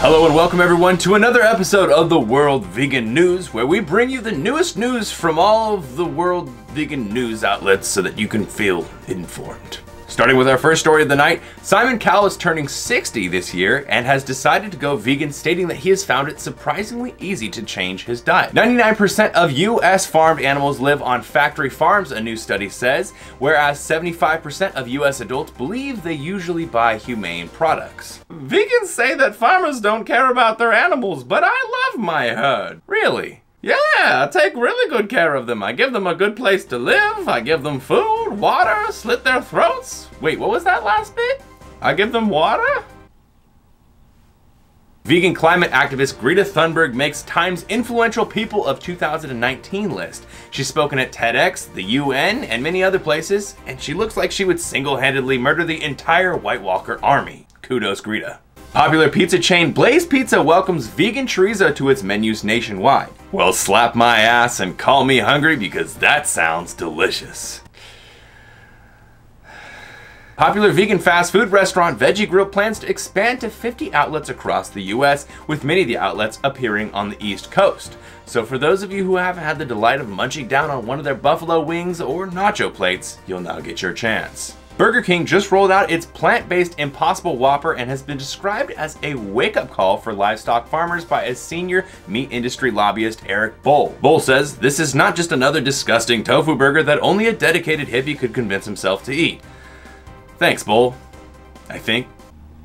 Hello and welcome everyone to another episode of the World Vegan News, where we bring you the newest news from all of the world vegan news outlets so that you can feel informed. Starting with our first story of the night, Simon Cowell is turning 60 this year and has decided to go vegan, stating that he has found it surprisingly easy to change his diet. 99% of US farmed animals live on factory farms, a new study says, whereas 75% of US adults believe they usually buy humane products. Vegans say that farmers don't care about their animals, but I love my herd. Really? Yeah, I take really good care of them. I give them a good place to live. I give them food, water, slit their throats. Wait, what was that last bit? I give them water? Vegan climate activist Greta Thunberg makes Time's Influential People of 2019 list. She's spoken at TEDx, the UN, and many other places, and she looks like she would single-handedly murder the entire White Walker army. Kudos, Greta. Popular pizza chain Blaze Pizza welcomes vegan chorizo to its menus nationwide. Well, slap my ass and call me hungry because that sounds delicious. Popular vegan fast food restaurant Veggie Grill plans to expand to 50 outlets across the US, with many of the outlets appearing on the East Coast. So for those of you who haven't had the delight of munching down on one of their buffalo wings or nacho plates, you'll now get your chance. Burger King just rolled out its plant-based Impossible Whopper and has been described as a wake-up call for livestock farmers by a senior meat industry lobbyist, Eric Bohl. Bohl says, "This is not just another disgusting tofu burger that only a dedicated hippie could convince himself to eat." Thanks, Bohl. I think.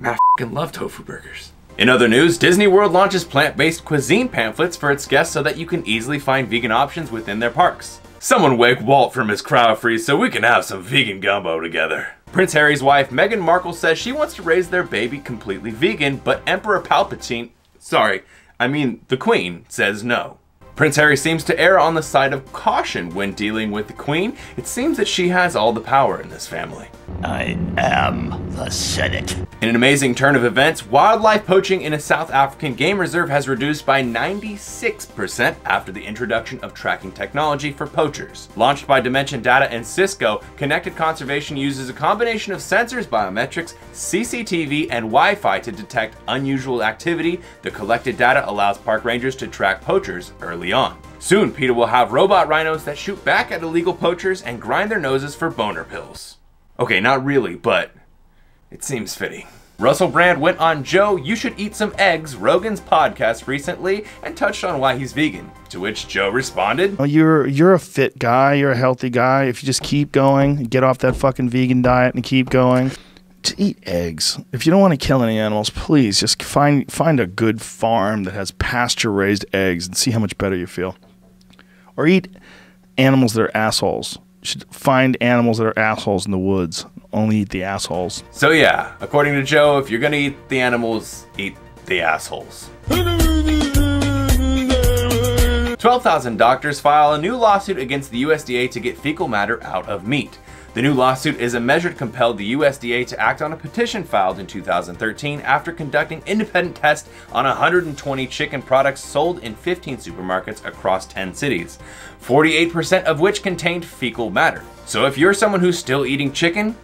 I f***ing love tofu burgers. In other news, Disney World launches plant-based cuisine pamphlets for its guests so that you can easily find vegan options within their parks. Someone wake Walt from his cryo freeze so we can have some vegan gumbo together. Prince Harry's wife Meghan Markle says she wants to raise their baby completely vegan, but Emperor Palpatine, the Queen, says no. Prince Harry seems to err on the side of caution when dealing with the Queen. It seems that she has all the power in this family. I am the Senate. In an amazing turn of events, wildlife poaching in a South African game reserve has reduced by 96% after the introduction of tracking technology for poachers. Launched by Dimension Data and Cisco, Connected Conservation uses a combination of sensors, biometrics, CCTV, and Wi-Fi to detect unusual activity. The collected data allows park rangers to track poachers early on. Soon, PETA will have robot rhinos that shoot back at illegal poachers and grind their noses for boner pills. Okay, not really, but it seems fitting. Russell Brand went on Joe, You Should Eat Some Eggs, Rogan's podcast recently, and touched on why he's vegan. To which Joe responded, "Well, you're a fit guy, you're a healthy guy. If you just keep going, get off that fucking vegan diet and keep going. To eat eggs. If you don't want to kill any animals, please just find a good farm that has pasture-raised eggs and see how much better you feel. Or eat animals that are assholes. You should find animals that are assholes in the woods. Only eat the assholes." So yeah, according to Joe, if you're gonna eat the animals, eat the assholes. 12,000 doctors file a new lawsuit against the USDA to get fecal matter out of meat. The new lawsuit is a measure to compel the USDA to act on a petition filed in 2013 after conducting independent tests on 120 chicken products sold in 15 supermarkets across 10 cities, 48% of which contained fecal matter. So if you're someone who's still eating chicken,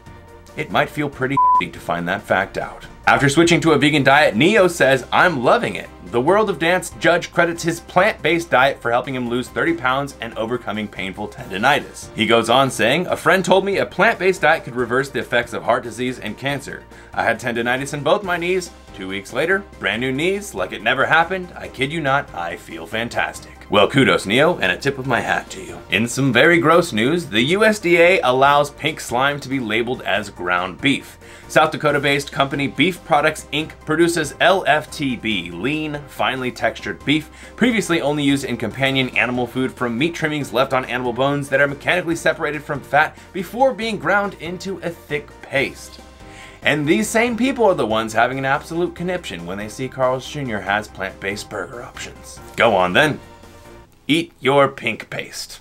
it might feel pretty to find that fact out. After switching to a vegan diet, Neo says, "I'm loving it." The World of Dance judge credits his plant-based diet for helping him lose 30 pounds and overcoming painful tendinitis. He goes on saying, "A friend told me a plant-based diet could reverse the effects of heart disease and cancer. I had tendinitis in both my knees. 2 weeks later, brand new knees, like it never happened. I kid you not, I feel fantastic." Well, kudos, Neo, and a tip of my hat to you. In some very gross news, the USDA allows pink slime to be labeled as ground beef. South Dakota-based company Beef Products Inc. produces LFTB, lean, finely textured beef, previously only used in companion animal food from meat trimmings left on animal bones that are mechanically separated from fat before being ground into a thick paste. And these same people are the ones having an absolute conniption when they see Carl's Jr. has plant-based burger options. Go on then. Eat your pink paste.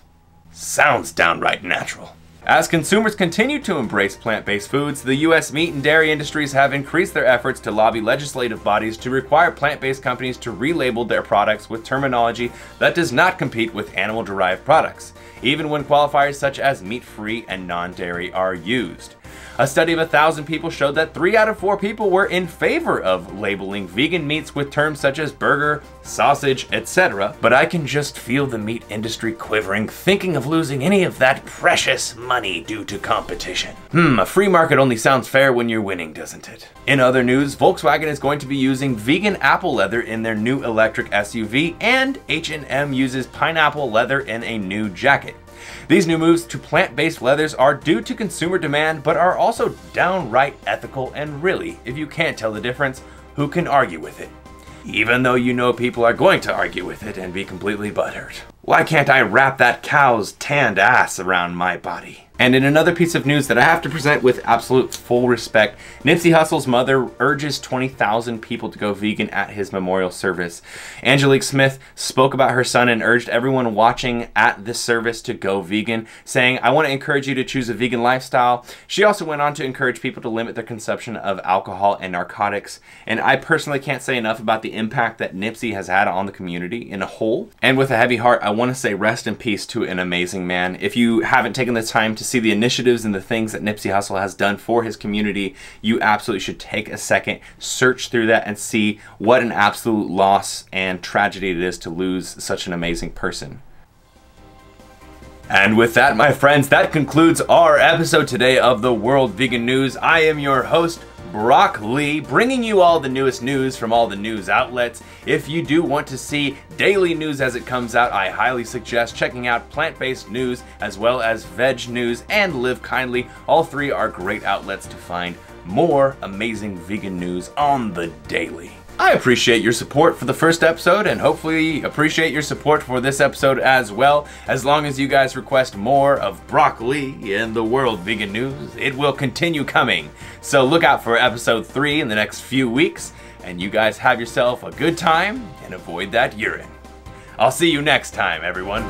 Sounds downright natural. As consumers continue to embrace plant-based foods, the U.S. meat and dairy industries have increased their efforts to lobby legislative bodies to require plant-based companies to relabel their products with terminology that does not compete with animal-derived products, even when qualifiers such as meat-free and non-dairy are used. A study of 1,000 people showed that 3 out of 4 people were in favor of labeling vegan meats with terms such as burger, sausage, etc. But I can just feel the meat industry quivering, thinking of losing any of that precious money due to competition. A free market only sounds fair when you're winning, doesn't it? In other news, Volkswagen is going to be using vegan apple leather in their new electric SUV, and H&M uses pineapple leather in a new jacket. These new moves to plant-based leathers are due to consumer demand, but are also downright ethical, and really, if you can't tell the difference, who can argue with it? Even though you know people are going to argue with it and be completely butthurt. Why can't I wrap that cow's tanned ass around my body? And in another piece of news that I have to present with absolute full respect, Nipsey Hussle's mother urges 20,000 people to go vegan at his memorial service. Angelique Smith spoke about her son and urged everyone watching at this service to go vegan, saying, "I want to encourage you to choose a vegan lifestyle." She also went on to encourage people to limit their consumption of alcohol and narcotics. And I personally can't say enough about the impact that Nipsey has had on the community in a whole. And with a heavy heart, I want to say rest in peace to an amazing man. If you haven't taken the time to see the initiatives and the things that Nipsey Hussle has done for his community, you absolutely should take a second, search through that, and see what an absolute loss and tragedy it is to lose such an amazing person. And with that, my friends, that concludes our episode today of the World Vegan News. I am your host, Brock Lee, bringing you all the newest news from all the news outlets. If you do want to see daily news as it comes out, I highly suggest checking out Plant-Based News as well as Veg News and Live Kindly. All three are great outlets to find more amazing vegan news on the daily. I appreciate your support for the first episode, and hopefully appreciate your support for this episode as well. As long as you guys request more of Brock Lee in the World Vegan News, it will continue coming. So look out for episode 3 in the next few weeks, and you guys have yourself a good time and avoid that urine. I'll see you next time, everyone.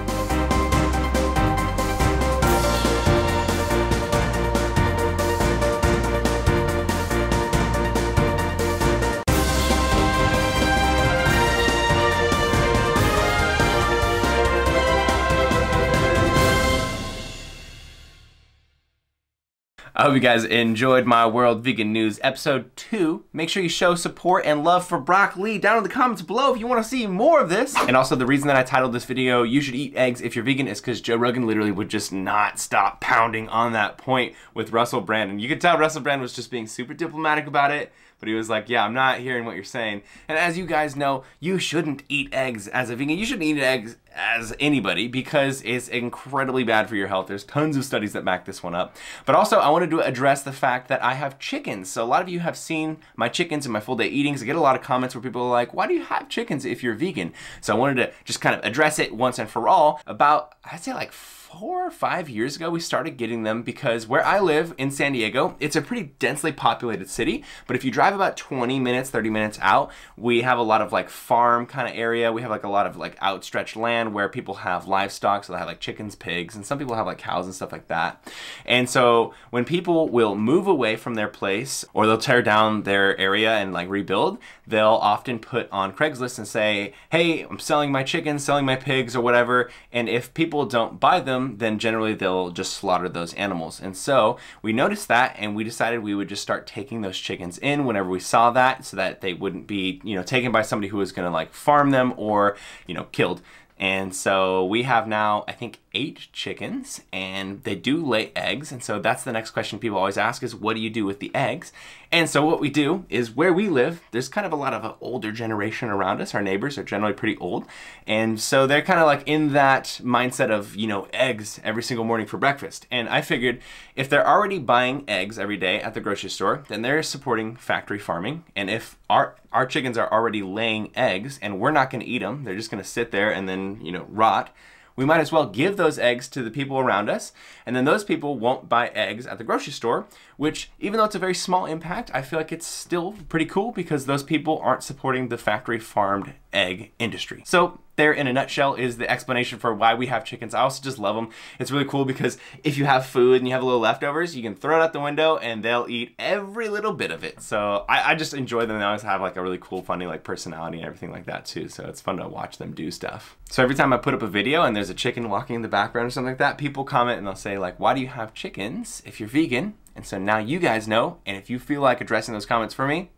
I hope you guys enjoyed my World Vegan News episode 2. Make sure you show support and love for Brock Lee down in the comments below if you want to see more of this. And also, the reason that I titled this video, "You Should Eat Eggs If You're Vegan," is because Joe Rogan literally would just not stop pounding on that point with Russell Brand. And you could tell Russell Brand was just being super diplomatic about it. But he was like, yeah, I'm not hearing what you're saying. And as you guys know, you shouldn't eat eggs as a vegan. You shouldn't eat eggs as anybody because it's incredibly bad for your health. There's tons of studies that back this one up. But also, I wanted to address the fact that I have chickens. So a lot of you have seen my chickens in my full day eatings. I get a lot of comments where people are like, why do you have chickens if you're vegan? So I wanted to just kind of address it once and for all. About, I'd say like 4 or 5 years ago, we started getting them because where I live in San Diego, it's a pretty densely populated city. But if you drive about 20 minutes, 30 minutes out, we have a lot of like farm kind of area. We have like a lot of like outstretched land where people have livestock. So they have like chickens, pigs, and some people have like cows and stuff like that. And so when people will move away from their place or they'll tear down their area and like rebuild, they'll often put on Craigslist and say, hey, I'm selling my chickens, selling my pigs or whatever. And if people don't buy them, then generally they'll just slaughter those animals. And so we noticed that, and we decided we would just start taking those chickens in whenever we saw that, so that they wouldn't be, you know, taken by somebody who was going to like farm them or, you know, killed. And so we have now, I think, 8 chickens, and they do lay eggs. And so that's the next question people always ask is, what do you do with the eggs? And so what we do is, where we live, there's kind of a lot of an older generation around us. Our neighbors are generally pretty old. And so they're kind of like in that mindset of, you know, eggs every single morning for breakfast. And I figured if they're already buying eggs every day at the grocery store, then they're supporting factory farming. And if our chickens are already laying eggs and we're not going to eat them, they're just going to sit there and then, you know, rot, we might as well give those eggs to the people around us, and then those people won't buy eggs at the grocery store, which, even though it's a very small impact, I feel like it's still pretty cool because those people aren't supporting the factory farmed egg industry. So there, in a nutshell, is the explanation for why we have chickens. I also just love them. It's really cool because if you have food and you have a little leftovers, you can throw it out the window and they'll eat every little bit of it. So I just enjoy them. They always have like a really cool, funny like personality and everything like that too. So it's fun to watch them do stuff. So every time I put up a video and there's a chicken walking in the background or something like that, people comment and they'll say like, why do you have chickens if you're vegan? And so now you guys know, and if you feel like addressing those comments for me,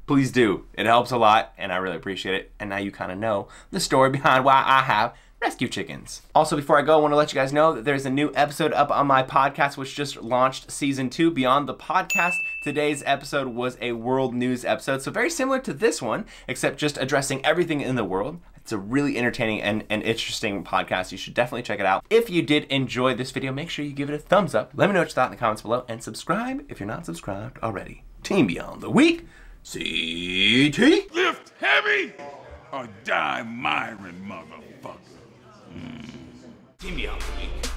please do. It helps a lot, and I really appreciate it. And now you kind of know the story behind why I have rescue chickens. Also, before I go, I want to let you guys know that there's a new episode up on my podcast, which just launched season 2, Beyond the Podcast. Today's episode was a world news episode, so very similar to this one, except just addressing everything in the world. It's a really entertaining and interesting podcast. You should definitely check it out. If you did enjoy this video, make sure you give it a thumbs up. Let me know what you thought in the comments below, and subscribe if you're not subscribed already. Team Beyond the Week, CT. Lift heavy or die Myron, motherfucker. Team Beyond the Week.